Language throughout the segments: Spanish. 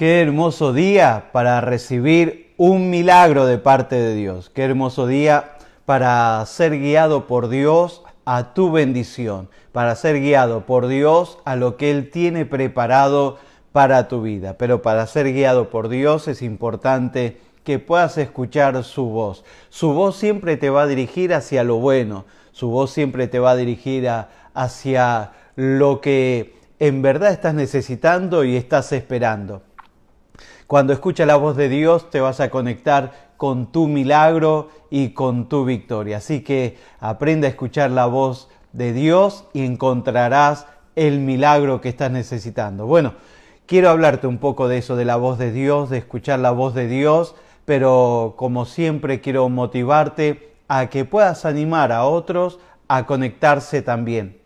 Qué hermoso día para recibir un milagro de parte de Dios. Qué hermoso día para ser guiado por Dios a tu bendición, para ser guiado por Dios a lo que Él tiene preparado para tu vida. Pero para ser guiado por Dios es importante que puedas escuchar su voz. Su voz siempre te va a dirigir hacia lo bueno. Su voz siempre te va a dirigir hacia lo que en verdad estás necesitando y estás esperando. Cuando escuchas la voz de Dios te vas a conectar con tu milagro y con tu victoria. Así que aprende a escuchar la voz de Dios y encontrarás el milagro que estás necesitando. Bueno, quiero hablarte un poco de eso, de la voz de Dios, de escuchar la voz de Dios, pero como siempre quiero motivarte a que puedas animar a otros a conectarse también.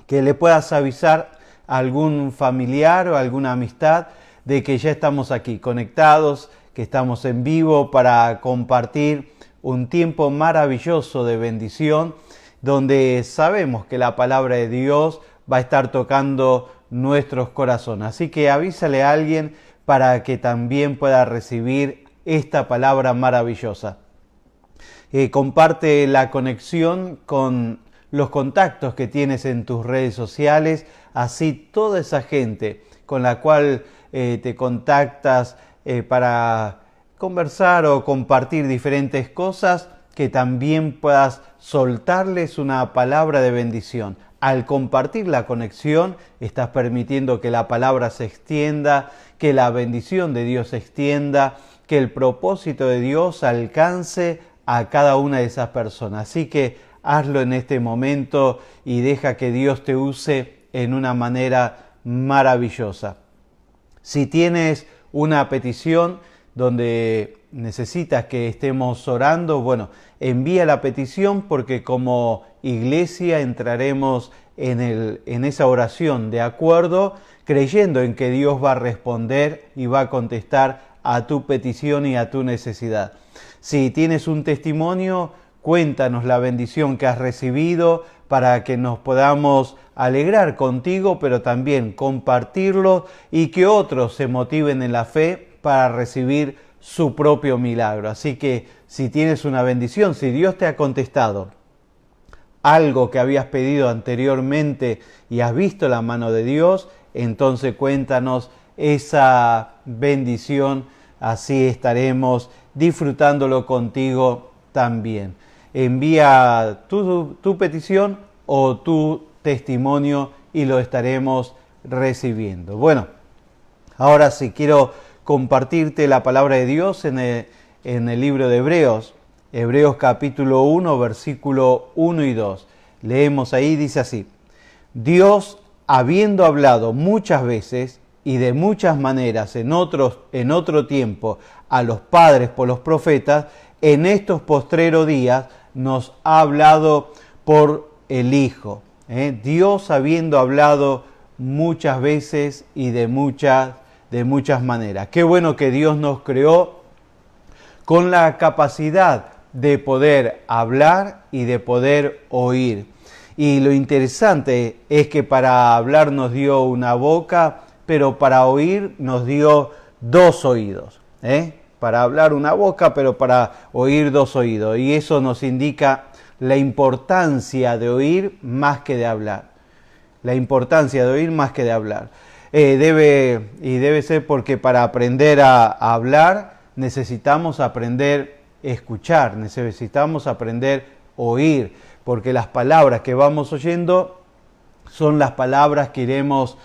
Que le puedas avisar a algún familiar o a alguna amistad de que ya estamos aquí conectados, que estamos en vivo para compartir un tiempo maravilloso de bendición, donde sabemos que la palabra de Dios va a estar tocando nuestros corazones. Así que avísale a alguien para que también pueda recibir esta palabra maravillosa. Comparte la conexión con los contactos que tienes en tus redes sociales, así toda esa gente con la cual te contactas para conversar o compartir diferentes cosas, que también puedas soltarles una palabra de bendición. Al compartir la conexión, estás permitiendo que la palabra se extienda, que la bendición de Dios se extienda, que el propósito de Dios alcance a cada una de esas personas. Así que hazlo en este momento y deja que Dios te use en una manera maravillosa. Si tienes una petición donde necesitas que estemos orando, bueno, envía la petición porque como iglesia entraremos en esa oración de acuerdo, creyendo en que Dios va a responder y va a contestar a tu petición y a tu necesidad. Si tienes un testimonio, cuéntanos la bendición que has recibido para que nos podamos alegrar contigo, pero también compartirlo y que otros se motiven en la fe para recibir su propio milagro. Así que si tienes una bendición, si Dios te ha contestado algo que habías pedido anteriormente y has visto la mano de Dios, entonces cuéntanos esa bendición, así estaremos disfrutándolo contigo también. Envía tu petición o tu testimonio y lo estaremos recibiendo. Bueno, ahora sí quiero compartirte la palabra de Dios en el libro de Hebreos. Hebreos capítulo 1, versículo 1 y 2. Leemos ahí, dice así: Dios, habiendo hablado muchas veces y de muchas maneras en otro tiempo a los padres por los profetas, en estos postreros días nos ha hablado por el Hijo. Dios habiendo hablado muchas veces y de muchas maneras. Qué bueno que Dios nos creó con la capacidad de poder hablar y de poder oír. Y lo interesante es que para hablar nos dio una boca, pero para oír nos dio dos oídos. Para hablar una boca, pero para oír dos oídos. Y eso nos indica la importancia de oír más que de hablar. La importancia de oír más que de hablar. Debe ser porque para aprender a hablar necesitamos aprender a escuchar, necesitamos aprender a oír, porque las palabras que vamos oyendo son las palabras que iremos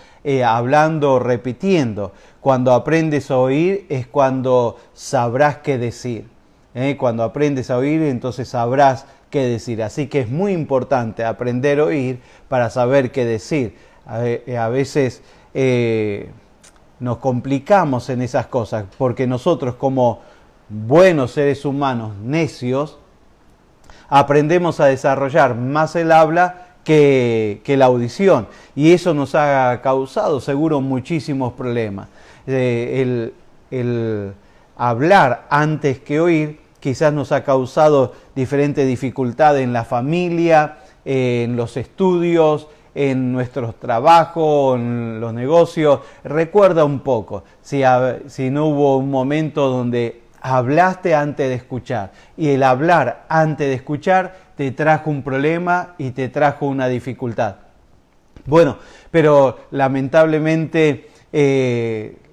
hablando, repitiendo. Cuando aprendes a oír es cuando sabrás qué decir. Cuando aprendes a oír, entonces sabrás qué decir. Así que es muy importante aprender a oír para saber qué decir. A veces nos complicamos en esas cosas, porque nosotros como buenos seres humanos necios, aprendemos a desarrollar más el habla que la audición, y eso nos ha causado seguro muchísimos problemas. El hablar antes que oír quizás nos ha causado diferentes dificultades en la familia, en los estudios, en nuestros trabajos, en los negocios. Recuerda un poco si no hubo un momento donde hablaste antes de escuchar, y el hablar antes de escuchar te trajo un problema y te trajo una dificultad. Bueno, pero lamentablemente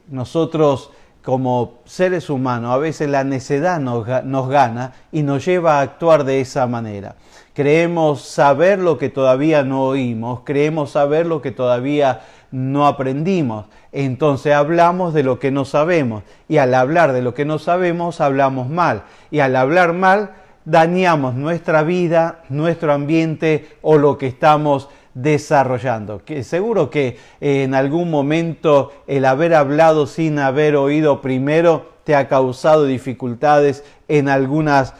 nosotros como seres humanos a veces la necedad nos gana y nos lleva a actuar de esa manera. Creemos saber lo que todavía no oímos, creemos saber lo que todavía no aprendimos. Entonces hablamos de lo que no sabemos, y al hablar de lo que no sabemos hablamos mal, y al hablar mal dañamos nuestra vida, nuestro ambiente o lo que estamos desarrollando. Que seguro que en algún momento el haber hablado sin haber oído primero te ha causado dificultades en algunas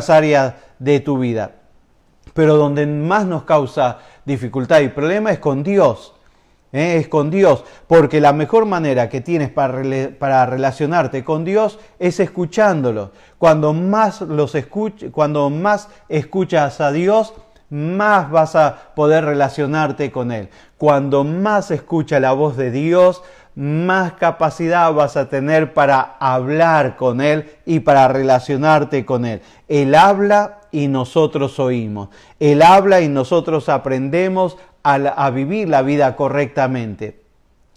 áreas de tu vida. Pero donde más nos causa dificultad y problema es con Dios. Es con Dios, porque la mejor manera que tienes para relacionarte con Dios es escuchándolo. Cuando más escuchas a Dios, más vas a poder relacionarte con Él. Cuando más escuchas la voz de Dios, más capacidad vas a tener para hablar con Él y para relacionarte con Él. Él habla y nosotros oímos. Él habla y nosotros aprendemos a vivir la vida correctamente.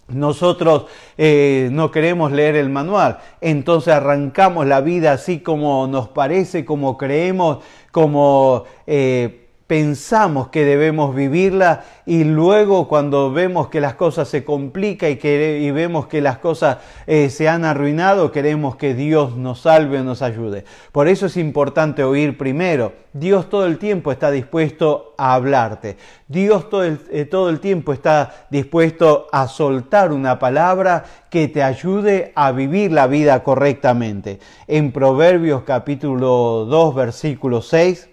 Nosotros no queremos leer el manual, entonces arrancamos la vida así como nos parece, como creemos, como pensamos que debemos vivirla, y luego cuando vemos que las cosas se complican y vemos que las cosas se han arruinado, queremos que Dios nos salve o nos ayude. Por eso es importante oír primero. Dios todo el tiempo está dispuesto a hablarte. Dios todo el tiempo está dispuesto a soltar una palabra que te ayude a vivir la vida correctamente. En Proverbios capítulo 2, versículo 6,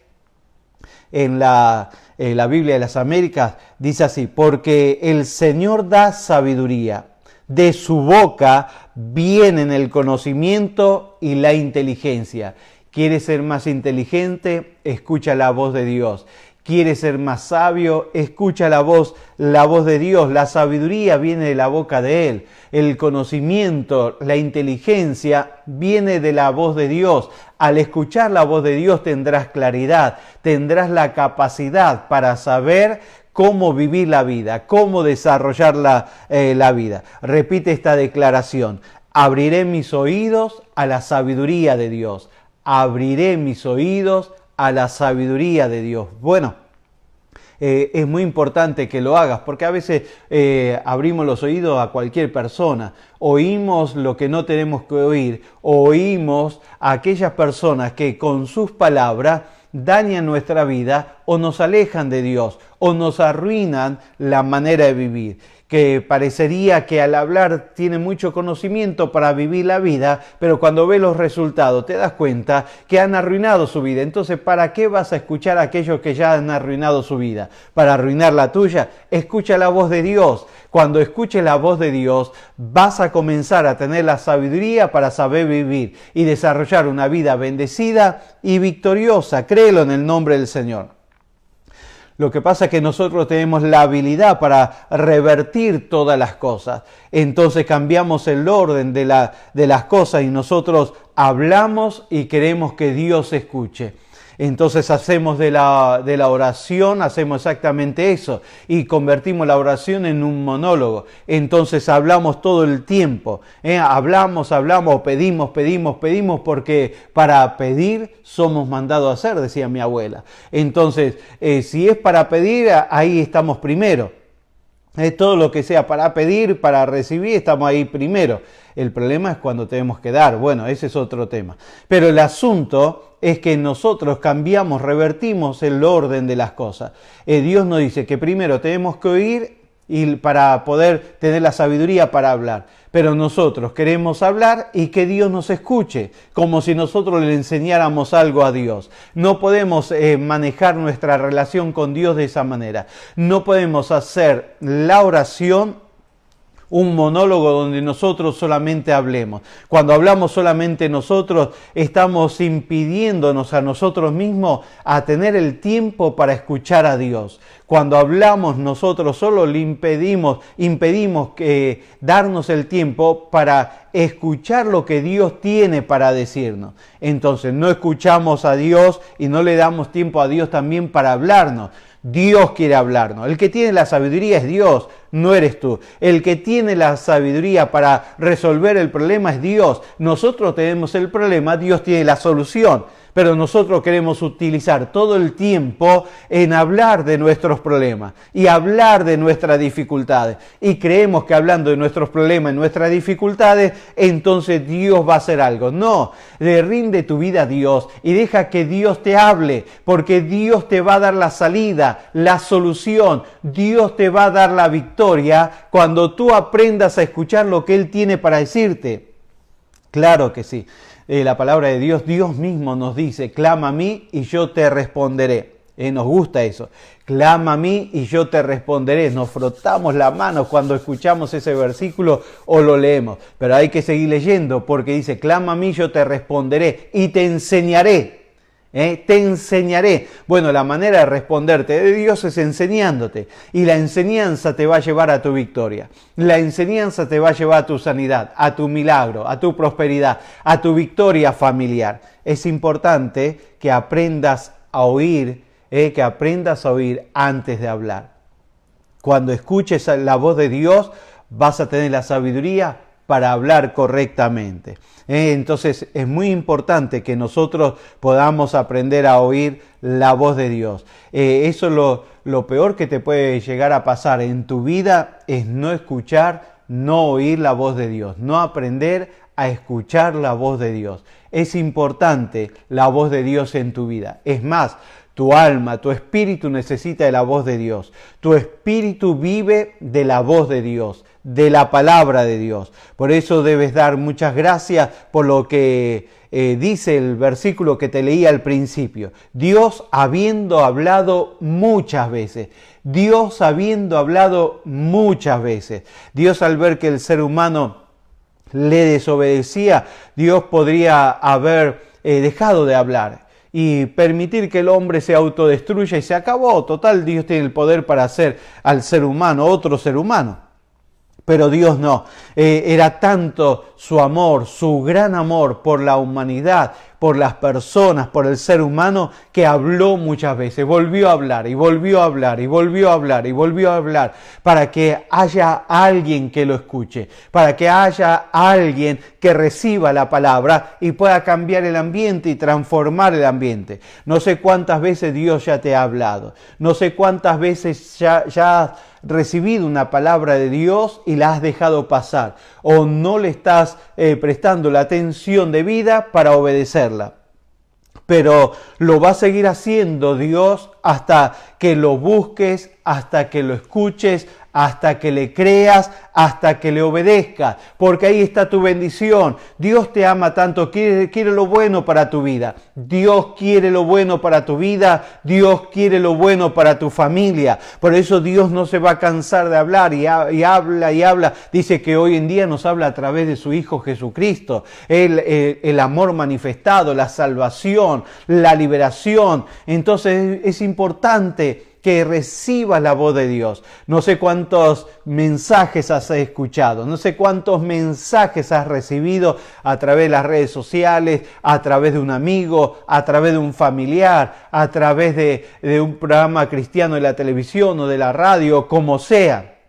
en la Biblia de las Américas, dice así: porque el Señor da sabiduría, de su boca vienen el conocimiento y la inteligencia. ¿Quieres ser más inteligente? Escucha la voz de Dios. ¿Quieres ser más sabio? Escucha la voz de Dios. La sabiduría viene de la boca de Él. El conocimiento, la inteligencia viene de la voz de Dios. Al escuchar la voz de Dios tendrás claridad, tendrás la capacidad para saber cómo vivir la vida, cómo desarrollar la vida. Repite esta declaración: abriré mis oídos a la sabiduría de Dios. Abriré mis oídos a la sabiduría de Dios. Bueno, es muy importante que lo hagas, porque a veces abrimos los oídos a cualquier persona, oímos lo que no tenemos que oír, oímos a aquellas personas que con sus palabras dañan nuestra vida o nos alejan de Dios o nos arruinan la manera de vivir. Que parecería que al hablar tiene mucho conocimiento para vivir la vida, pero cuando ves los resultados te das cuenta que han arruinado su vida. Entonces, ¿para qué vas a escuchar a aquellos que ya han arruinado su vida? ¿Para arruinar la tuya? Escucha la voz de Dios. Cuando escuches la voz de Dios, vas a comenzar a tener la sabiduría para saber vivir y desarrollar una vida bendecida y victoriosa. Créelo en el nombre del Señor. Lo que pasa es que nosotros tenemos la habilidad para revertir todas las cosas. Entonces cambiamos el orden de las cosas y nosotros hablamos y queremos que Dios escuche. Entonces hacemos de la oración, hacemos exactamente eso y convertimos la oración en un monólogo. Entonces hablamos todo el tiempo, hablamos, pedimos, porque para pedir somos mandados a hacer, decía mi abuela. Entonces, si es para pedir, ahí estamos primero. Todo lo que sea para pedir, para recibir, estamos ahí primero. El problema es cuando tenemos que dar. Bueno, ese es otro tema. Pero el asunto es que nosotros cambiamos, revertimos el orden de las cosas. Dios nos dice que primero tenemos que oír y para poder tener la sabiduría para hablar. Pero nosotros queremos hablar y que Dios nos escuche, como si nosotros le enseñáramos algo a Dios. No podemos manejar nuestra relación con Dios de esa manera. No podemos hacer la oración un monólogo donde nosotros solamente hablemos. Cuando hablamos solamente nosotros, estamos impidiéndonos a nosotros mismos a tener el tiempo para escuchar a Dios. Cuando hablamos nosotros solo le impedimos darnos el tiempo para escuchar lo que Dios tiene para decirnos. Entonces no escuchamos a Dios y no le damos tiempo a Dios también para hablarnos. Dios quiere hablarnos. El que tiene la sabiduría es Dios, no eres tú. El que tiene la sabiduría para resolver el problema es Dios. Nosotros tenemos el problema, Dios tiene la solución. Pero nosotros queremos utilizar todo el tiempo en hablar de nuestros problemas y hablar de nuestras dificultades. Y creemos que hablando de nuestros problemas y nuestras dificultades, entonces Dios va a hacer algo. No, le rinde tu vida a Dios y deja que Dios te hable, porque Dios te va a dar la salida, la solución. Dios te va a dar la victoria cuando tú aprendas a escuchar lo que Él tiene para decirte. Claro que sí. La palabra de Dios, Dios mismo nos dice, clama a mí y yo te responderé. Nos gusta eso. Clama a mí y yo te responderé. Nos frotamos la mano cuando escuchamos ese versículo o lo leemos. Pero hay que seguir leyendo porque dice, clama a mí, yo te responderé y te enseñaré. Te enseñaré. Bueno, la manera de responderte de Dios es enseñándote. Y la enseñanza te va a llevar a tu victoria. La enseñanza te va a llevar a tu sanidad, a tu milagro, a tu prosperidad, a tu victoria familiar. Es importante que aprendas a oír, antes de hablar. Cuando escuches la voz de Dios, vas a tener la sabiduría para hablar correctamente. Entonces es muy importante que nosotros podamos aprender a oír la voz de Dios. Eso es lo peor que te puede llegar a pasar en tu vida, es no escuchar, no oír la voz de Dios, no aprender a escuchar la voz de Dios. Es importante la voz de Dios en tu vida. Es más, tu alma, tu espíritu necesita de la voz de Dios. Tu espíritu vive de la voz de Dios, de la palabra de Dios. Por eso debes dar muchas gracias por lo que dice el versículo que te leí al principio. Dios habiendo hablado muchas veces. Dios habiendo hablado muchas veces. Dios al ver que el ser humano le desobedecía, Dios podría haber dejado de hablar y permitir que el hombre se autodestruya y se acabó. Total, Dios tiene el poder para hacer al ser humano otro ser humano. Pero Dios no. Era tanto su amor, su gran amor por la humanidad, por las personas, por el ser humano, que habló muchas veces. Volvió a hablar y volvió a hablar y volvió a hablar y volvió a hablar para que haya alguien que lo escuche, para que haya alguien que reciba la palabra y pueda cambiar el ambiente y transformar el ambiente. No sé cuántas veces Dios ya te ha hablado. No sé cuántas veces ya has recibido una palabra de Dios y la has dejado pasar, o no le estás prestando la atención debida para obedecerla. Pero lo va a seguir haciendo Dios hasta que lo busques, hasta que lo escuches, hasta que le creas, hasta que le obedezcas, porque ahí está tu bendición. Dios te ama tanto, quiere lo bueno para tu vida. Dios quiere lo bueno para tu vida, Dios quiere lo bueno para tu familia. Por eso Dios no se va a cansar de hablar y habla y habla. Dice que hoy en día nos habla a través de su Hijo Jesucristo. El amor manifestado, la salvación, la liberación. Entonces es importante que recibas la voz de Dios. No sé cuántos mensajes has escuchado, no sé cuántos mensajes has recibido a través de las redes sociales, a través de un amigo, a través de un familiar, a través de un programa cristiano de la televisión o de la radio, como sea.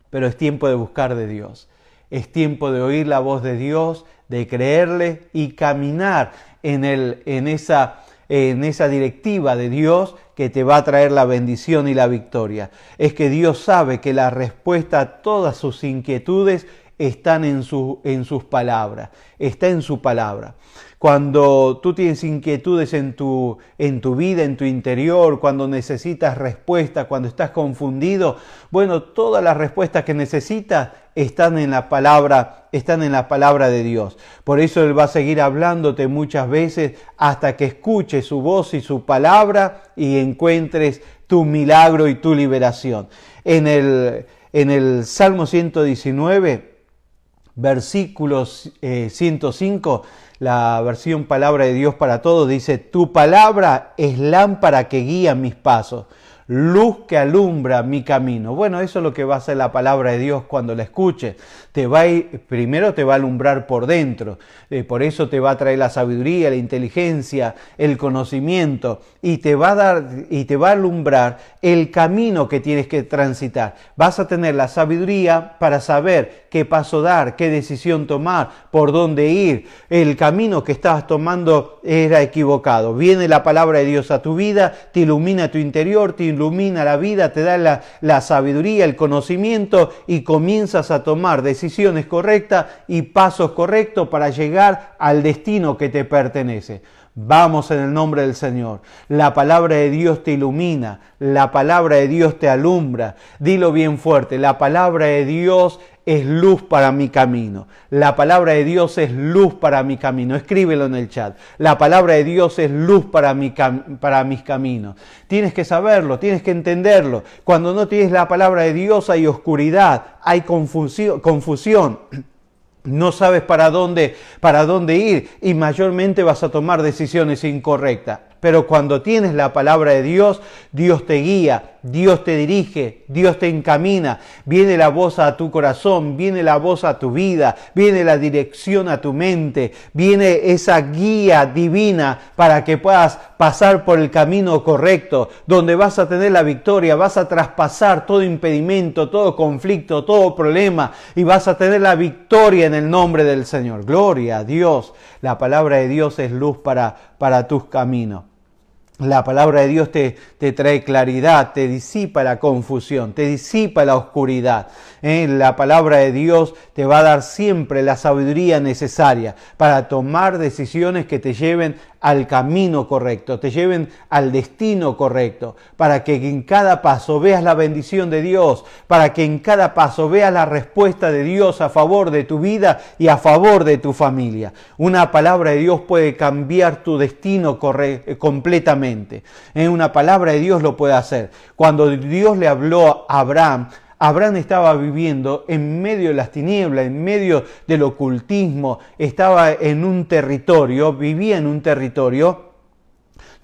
Pero es tiempo de buscar de Dios. Es tiempo de oír la voz de Dios, de creerle y caminar en esa directiva de Dios que te va a traer la bendición y la victoria. Es que Dios sabe que la respuesta a todas sus inquietudes están en sus palabras, está en su palabra. Cuando tú tienes inquietudes en tu vida, en tu interior, cuando necesitas respuesta, cuando estás confundido, bueno, todas las respuestas que necesitas están en la palabra de Dios. Por eso Él va a seguir hablándote muchas veces hasta que escuches su voz y su palabra y encuentres tu milagro y tu liberación. En En el Salmo 119, versículo 105, la versión Palabra de Dios para Todos, dice: tu palabra es lámpara que guía mis pasos, luz que alumbra mi camino. Bueno, eso es lo que va a hacer la palabra de Dios cuando la escuches. Primero te va a alumbrar por dentro, por eso te va a traer la sabiduría, la inteligencia, el conocimiento, y te va a alumbrar el camino que tienes que transitar. Vas a tener la sabiduría para saber qué paso dar, qué decisión tomar, por dónde ir. El camino que estabas tomando era equivocado. Viene la palabra de Dios a tu vida, te ilumina tu interior, te ilumina la vida, te da la sabiduría, el conocimiento, y comienzas a tomar decisiones correctas y pasos correctos para llegar al destino que te pertenece. Vamos en el nombre del Señor. La palabra de Dios te ilumina, la palabra de Dios te alumbra. Dilo bien fuerte: la palabra de Dios es luz para mi camino. La palabra de Dios es luz para mi camino. Escríbelo en el chat. La palabra de Dios es luz para mis caminos. Tienes que saberlo, tienes que entenderlo. Cuando no tienes la palabra de Dios hay oscuridad, hay confusión. No sabes para dónde ir, y mayormente vas a tomar decisiones incorrectas. Pero cuando tienes la palabra de Dios, Dios te guía, Dios te dirige, Dios te encamina. Viene la voz a tu corazón, viene la voz a tu vida, viene la dirección a tu mente, viene esa guía divina para que puedas pasar por el camino correcto, donde vas a tener la victoria, vas a traspasar todo impedimento, todo conflicto, todo problema, y vas a tener la victoria en el nombre del Señor. Gloria a Dios. La palabra de Dios es luz para tus caminos. La palabra de Dios te trae claridad, te disipa la confusión, te disipa la oscuridad. La palabra de Dios te va a dar siempre la sabiduría necesaria para tomar decisiones que te lleven al camino correcto, te lleven al destino correcto, para que en cada paso veas la bendición de Dios, para que en cada paso veas la respuesta de Dios a favor de tu vida y a favor de tu familia. Una palabra de Dios puede cambiar tu destino completamente. Una palabra de Dios lo puede hacer. Cuando Dios le habló a Abraham, Abraham estaba viviendo en medio de las tinieblas, en medio del ocultismo, vivía en un territorio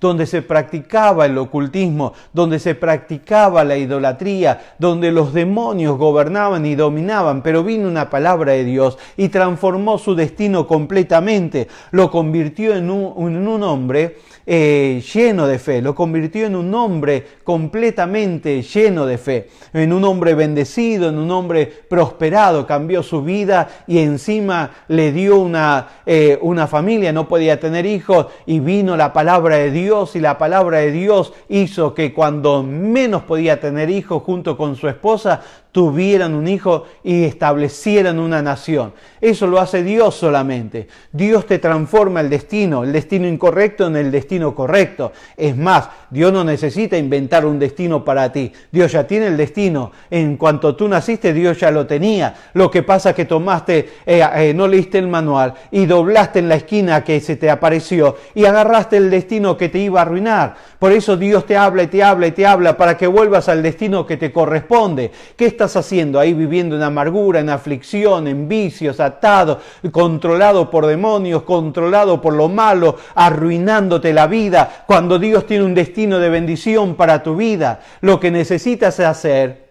donde se practicaba el ocultismo, donde se practicaba la idolatría, donde los demonios gobernaban y dominaban, pero vino una palabra de Dios y transformó su destino completamente, lo convirtió en un hombre lleno de fe, lo convirtió en un hombre completamente lleno de fe, en un hombre bendecido, en un hombre prosperado. Cambió su vida y encima le dio una familia. No podía tener hijos y vino la palabra de Dios, y la palabra de Dios hizo que cuando menos podía tener hijos, junto con su esposa, tuvieran un hijo y establecieran una nación. Eso lo hace Dios solamente. Dios te transforma el destino incorrecto en el destino correcto. Es más, Dios no necesita inventar un destino para ti. Dios ya tiene el destino. En cuanto tú naciste, Dios ya lo tenía. Lo que pasa es que no leíste el manual y doblaste en la esquina que se te apareció y agarraste el destino que te iba a arruinar. Por eso Dios te habla y te habla y te habla para que vuelvas al destino que te corresponde. ¿Qué estás haciendo ahí, viviendo en amargura, en aflicción, en vicios, atado, controlado por demonios, controlado por lo malo, arruinándote la vida, cuando Dios tiene un destino de bendición para tu vida? Lo que necesitas hacer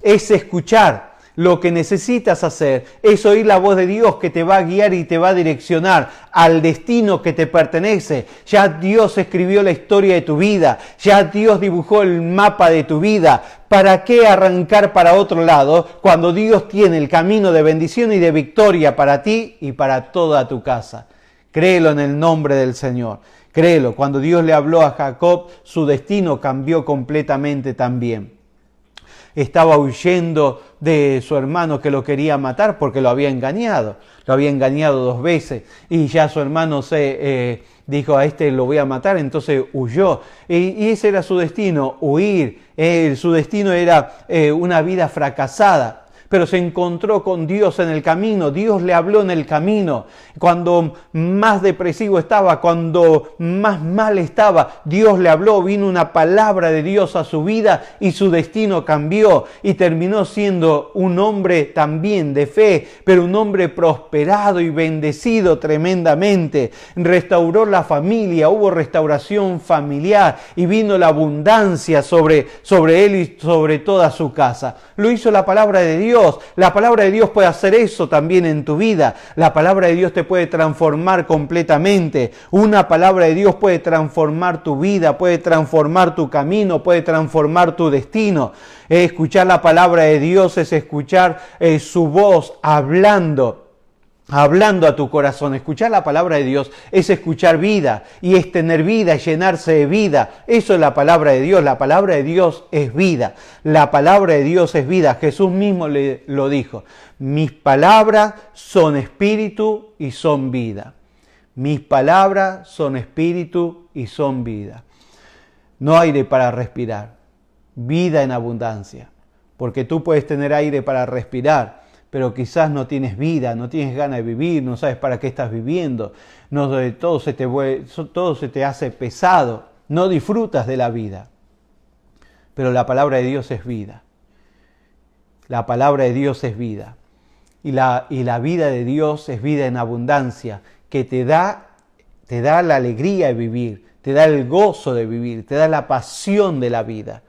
es escuchar. Lo que necesitas hacer es oír la voz de Dios, que te va a guiar y te va a direccionar al destino que te pertenece. Ya Dios escribió la historia de tu vida, ya Dios dibujó el mapa de tu vida. ¿Para qué arrancar para otro lado cuando Dios tiene el camino de bendición y de victoria para ti y para toda tu casa? Créelo en el nombre del Señor. Créelo. Cuando Dios le habló a Jacob, su destino cambió completamente también. Estaba huyendo de su hermano que lo quería matar porque lo había engañado. Lo había engañado 2 veces y ya su hermano dijo: a este lo voy a matar, entonces huyó. Y ese era su destino, huir. Su destino era una vida fracasada. pero se encontró con Dios en el camino. Dios le habló en el camino. Cuando más depresivo estaba, cuando más mal estaba, Dios le habló, vino una palabra de Dios a su vida y su destino cambió y terminó siendo un hombre también de fe, pero un hombre prosperado y bendecido tremendamente. Restauró la familia, hubo restauración familiar y vino la abundancia sobre él y sobre toda su casa. Lo hizo la palabra de Dios. La palabra de Dios puede hacer eso también en tu vida. La palabra de Dios te puede transformar completamente. Una palabra de Dios puede transformar tu vida, puede transformar tu camino, puede transformar tu destino. Escuchar la palabra de Dios es escuchar su voz hablando a tu corazón. Escuchar la palabra de Dios es escuchar vida y es tener vida, es llenarse de vida. Eso es la palabra de Dios. La palabra de Dios es vida. La palabra de Dios es vida. Jesús mismo lo dijo. Mis palabras son espíritu y son vida. Mis palabras son espíritu y son vida. No aire para respirar. Vida en abundancia. Porque tú puedes tener aire para respirar, pero quizás no tienes vida, no tienes ganas de vivir, no sabes para qué estás viviendo, todo se te hace pesado, no disfrutas de la vida. Pero la palabra de Dios es vida. La palabra de Dios es vida. Y la vida de Dios es vida en abundancia, que te da la alegría de vivir, te da el gozo de vivir, te da la pasión de la vida.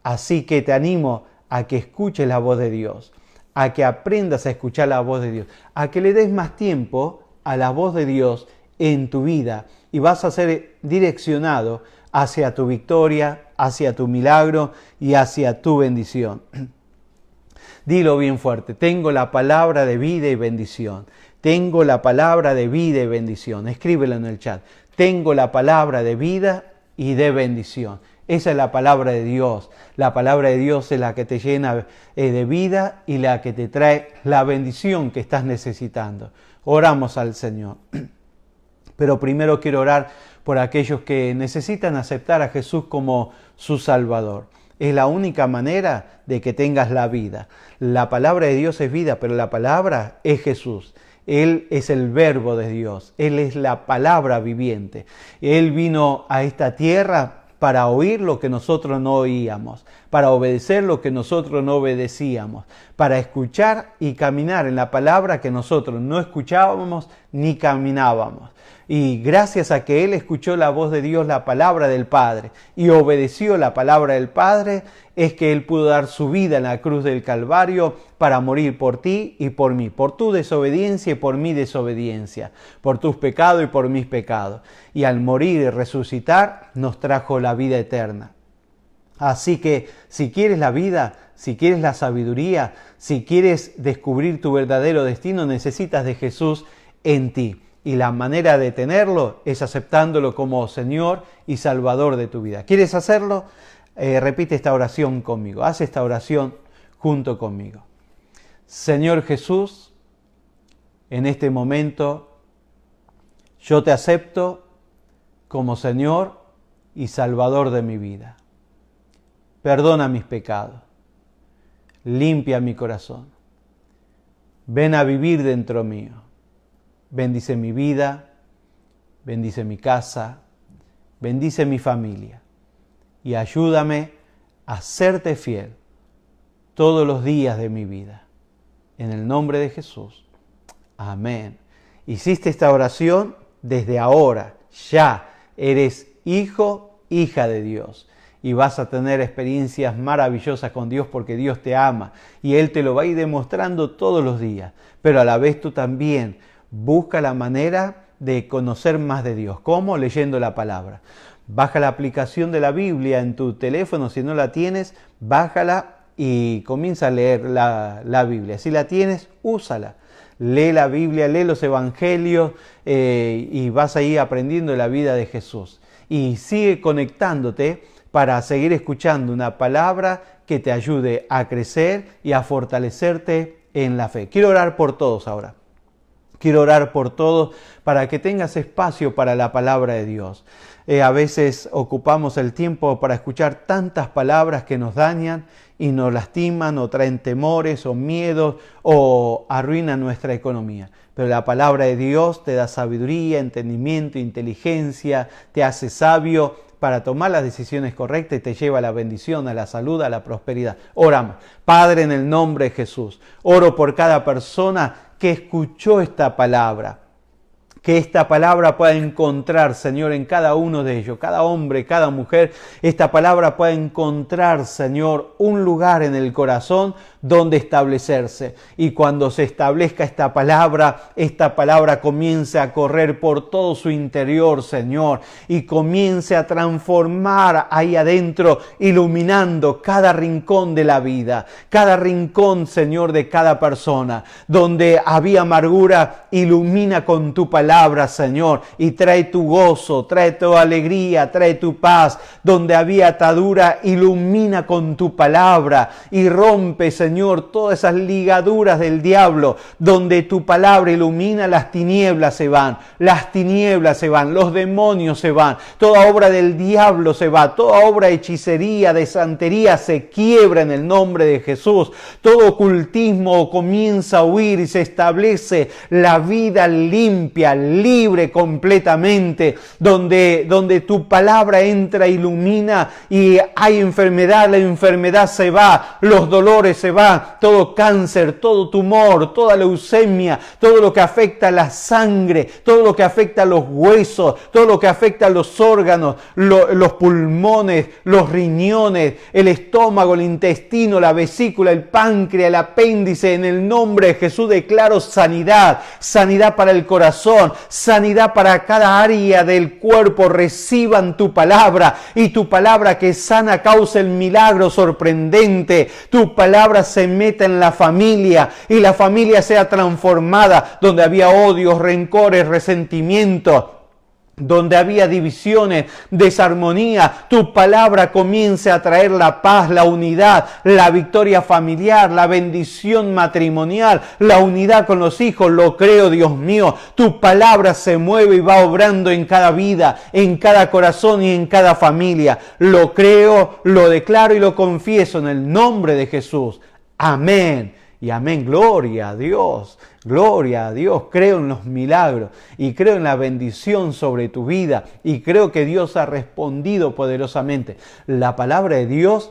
Así que te animo a que escuches la voz de Dios, a que aprendas a escuchar la voz de Dios, a que le des más tiempo a la voz de Dios en tu vida y vas a ser direccionado hacia tu victoria, hacia tu milagro y hacia tu bendición. Dilo bien fuerte, tengo la palabra de vida y bendición. Tengo la palabra de vida y bendición. Escríbelo en el chat. Tengo la palabra de vida y de bendición. Esa es la palabra de Dios. La palabra de Dios es la que te llena de vida y la que te trae la bendición que estás necesitando. Oramos al Señor. Pero primero quiero orar por aquellos que necesitan aceptar a Jesús como su Salvador. Es la única manera de que tengas la vida. La palabra de Dios es vida, pero la palabra es Jesús. Él es el verbo de Dios. Él es la palabra viviente. Él vino a esta tierra para oír lo que nosotros no oíamos, para obedecer lo que nosotros no obedecíamos, para escuchar y caminar en la palabra que nosotros no escuchábamos ni caminábamos. Y gracias a que Él escuchó la voz de Dios, la palabra del Padre, y obedeció la palabra del Padre, es que Él pudo dar su vida en la cruz del Calvario para morir por ti y por mí, por tu desobediencia y por mi desobediencia, por tus pecados y por mis pecados. Y al morir y resucitar nos trajo la vida eterna. Así que si quieres la vida, si quieres la sabiduría, si quieres descubrir tu verdadero destino, necesitas de Jesús en ti. Y la manera de tenerlo es aceptándolo como Señor y Salvador de tu vida. ¿Quieres hacerlo? Repite esta oración conmigo. Haz esta oración junto conmigo. Señor Jesús, en este momento yo te acepto como Señor y Salvador de mi vida. Perdona mis pecados. Limpia mi corazón. Ven a vivir dentro mío. Bendice mi vida, bendice mi casa, bendice mi familia y ayúdame a serte fiel todos los días de mi vida. En el nombre de Jesús. Amén. Hiciste esta oración, desde ahora ya eres hijo, hija de Dios. Y vas a tener experiencias maravillosas con Dios porque Dios te ama y Él te lo va a ir demostrando todos los días. Pero a la vez tú también busca la manera de conocer más de Dios. ¿Cómo? Leyendo la palabra. Baja la aplicación de la Biblia en tu teléfono. Si no la tienes, bájala y comienza a leer la Biblia. Si la tienes, úsala. Lee la Biblia, lee los evangelios y vas a ir aprendiendo la vida de Jesús. Y sigue conectándote para seguir escuchando una palabra que te ayude a crecer y a fortalecerte en la fe. Quiero orar por todos ahora. Quiero orar por todos para que tengas espacio para la palabra de Dios. A veces ocupamos el tiempo para escuchar tantas palabras que nos dañan y nos lastiman o traen temores o miedos o arruinan nuestra economía. Pero la palabra de Dios te da sabiduría, entendimiento, inteligencia, te hace sabio para tomar las decisiones correctas y te lleva a la bendición, a la salud, a la prosperidad. Oramos. Padre, en el nombre de Jesús, oro por cada persona que escuchó esta palabra. Que esta palabra pueda encontrar, Señor, en cada uno de ellos, cada hombre, cada mujer, esta palabra pueda encontrar, Señor, un lugar en el corazón donde establecerse. Y cuando se establezca esta palabra comience a correr por todo su interior, Señor, y comience a transformar ahí adentro, iluminando cada rincón de la vida, cada rincón, Señor, de cada persona. Donde había amargura, ilumina con tu palabra, Señor, y trae tu gozo, trae tu alegría, trae tu paz. Donde había atadura, ilumina con tu palabra y rompe, Señor, todas esas ligaduras del diablo. Donde tu palabra ilumina, las tinieblas se van, los demonios se van, toda obra del diablo se va, toda obra de hechicería, de santería se quiebra en el nombre de Jesús. Todo ocultismo comienza a huir y se establece la vida limpia, libre completamente, donde tu palabra entra, ilumina y hay enfermedad, la enfermedad se va, los dolores se van, todo cáncer, todo tumor, toda leucemia, todo lo que afecta a la sangre, todo lo que afecta a los huesos, todo lo que afecta a los órganos, los pulmones, los riñones, el estómago, el intestino, la vesícula, el páncreas, el apéndice. En el nombre de Jesús declaro sanidad, sanidad para el corazón, sanidad para cada área del cuerpo. Reciban tu palabra y tu palabra que sana causa el milagro sorprendente. Tu palabra se meta en la familia y la familia sea transformada. Donde había odios, rencores, resentimientos, donde había divisiones, desarmonía, tu palabra comience a traer la paz, la unidad, la victoria familiar, la bendición matrimonial, la unidad con los hijos. Lo creo, Dios mío. Tu palabra se mueve y va obrando en cada vida, en cada corazón y en cada familia. Lo creo, lo declaro y lo confieso en el nombre de Jesús. Amén. Y amén, gloria a Dios, creo en los milagros y creo en la bendición sobre tu vida y creo que Dios ha respondido poderosamente. La palabra de Dios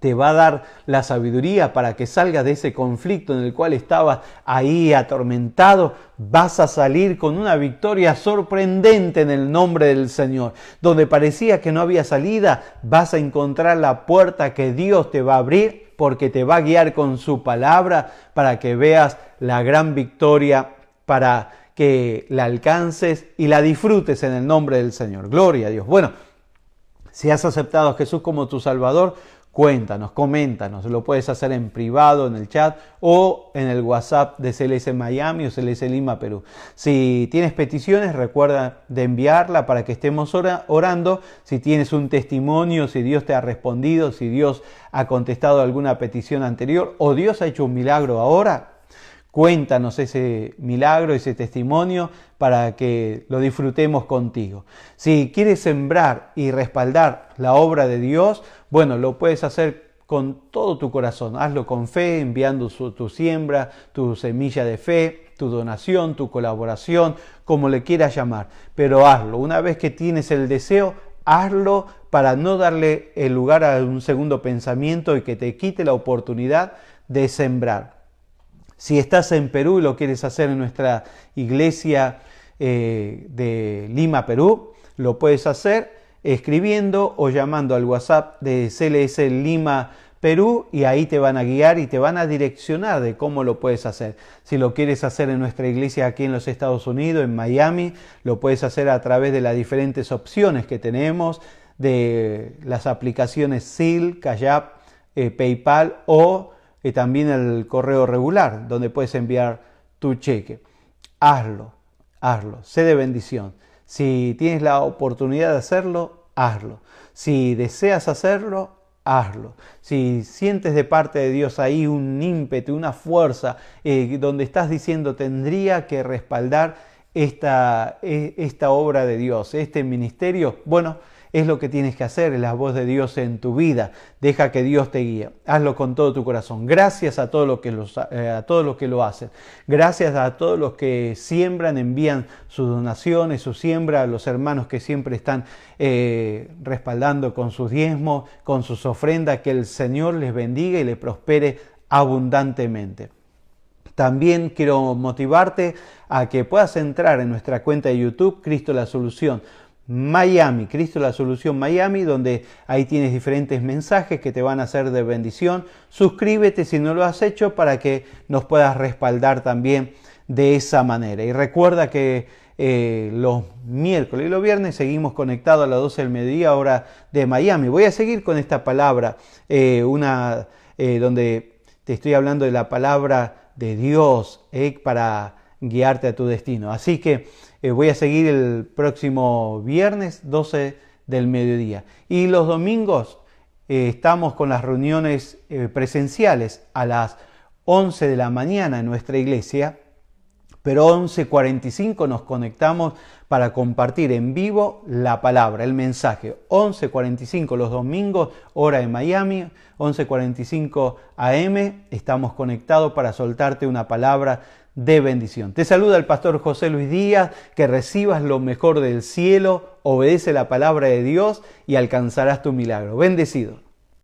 te va a dar la sabiduría para que salgas de ese conflicto en el cual estabas ahí atormentado. Vas a salir con una victoria sorprendente en el nombre del Señor. Donde parecía que no había salida, vas a encontrar la puerta que Dios te va a abrir, porque te va a guiar con su palabra para que veas la gran victoria, para que la alcances y la disfrutes en el nombre del Señor. Gloria a Dios. Bueno, si has aceptado a Jesús como tu Salvador, cuéntanos, coméntanos. Lo puedes hacer en privado, en el chat o en el WhatsApp de CLS Miami o CLS Lima, Perú. Si tienes peticiones, recuerda de enviarla para que estemos orando. Si tienes un testimonio, si Dios te ha respondido, si Dios ha contestado alguna petición anterior o Dios ha hecho un milagro ahora, cuéntanos ese milagro, ese testimonio para que lo disfrutemos contigo. Si quieres sembrar y respaldar la obra de Dios, bueno, lo puedes hacer con todo tu corazón. Hazlo con fe, enviando tu siembra, tu semilla de fe, tu donación, tu colaboración, como le quieras llamar. Pero hazlo. Una vez que tienes el deseo, hazlo para no darle el lugar a un segundo pensamiento y que te quite la oportunidad de sembrar. Si estás en Perú y lo quieres hacer en nuestra iglesia de Lima, Perú, lo puedes hacer escribiendo o llamando al WhatsApp de CLS Lima, Perú, y ahí te van a guiar y te van a direccionar de cómo lo puedes hacer. Si lo quieres hacer en nuestra iglesia aquí en los Estados Unidos, en Miami, lo puedes hacer a través de las diferentes opciones que tenemos, de las aplicaciones Zelle, Cash App, PayPal o también el correo regular, donde puedes enviar tu cheque. Hazlo, sé de bendición. Si tienes la oportunidad de hacerlo, hazlo. Si deseas hacerlo, hazlo. Si sientes de parte de Dios ahí un ímpetu, una fuerza, donde estás diciendo tendría que respaldar esta obra de Dios, este ministerio, bueno, es lo que tienes que hacer, es la voz de Dios en tu vida. Deja que Dios te guíe. Hazlo con todo tu corazón. Gracias a todos los que lo hacen. Gracias a todos los que siembran, envían sus donaciones, su siembra, a los hermanos que siempre están respaldando con sus diezmos, con sus ofrendas. Que el Señor les bendiga y les prospere abundantemente. También quiero motivarte a que puedas entrar en nuestra cuenta de YouTube, Cristo la Solución Miami, Cristo la Solución Miami, donde ahí tienes diferentes mensajes que te van a ser de bendición. Suscríbete si no lo has hecho para que nos puedas respaldar también de esa manera. Y recuerda que los miércoles y los viernes seguimos conectados a las 12 del mediodía, hora de Miami. Voy a seguir con esta palabra, donde te estoy hablando de la palabra de Dios para guiarte a tu destino. Así que voy a seguir el próximo viernes 12 del mediodía. Y los domingos estamos con las reuniones presenciales a las 11 de la mañana en nuestra iglesia, pero 11:45 nos conectamos para compartir en vivo la palabra, el mensaje. 11:45 los domingos, hora de Miami, 11:45 AM, estamos conectados para soltarte una palabra de bendición. Te saluda el pastor José Luis Díaz, que recibas lo mejor del cielo, obedece la palabra de Dios y alcanzarás tu milagro. Bendecido.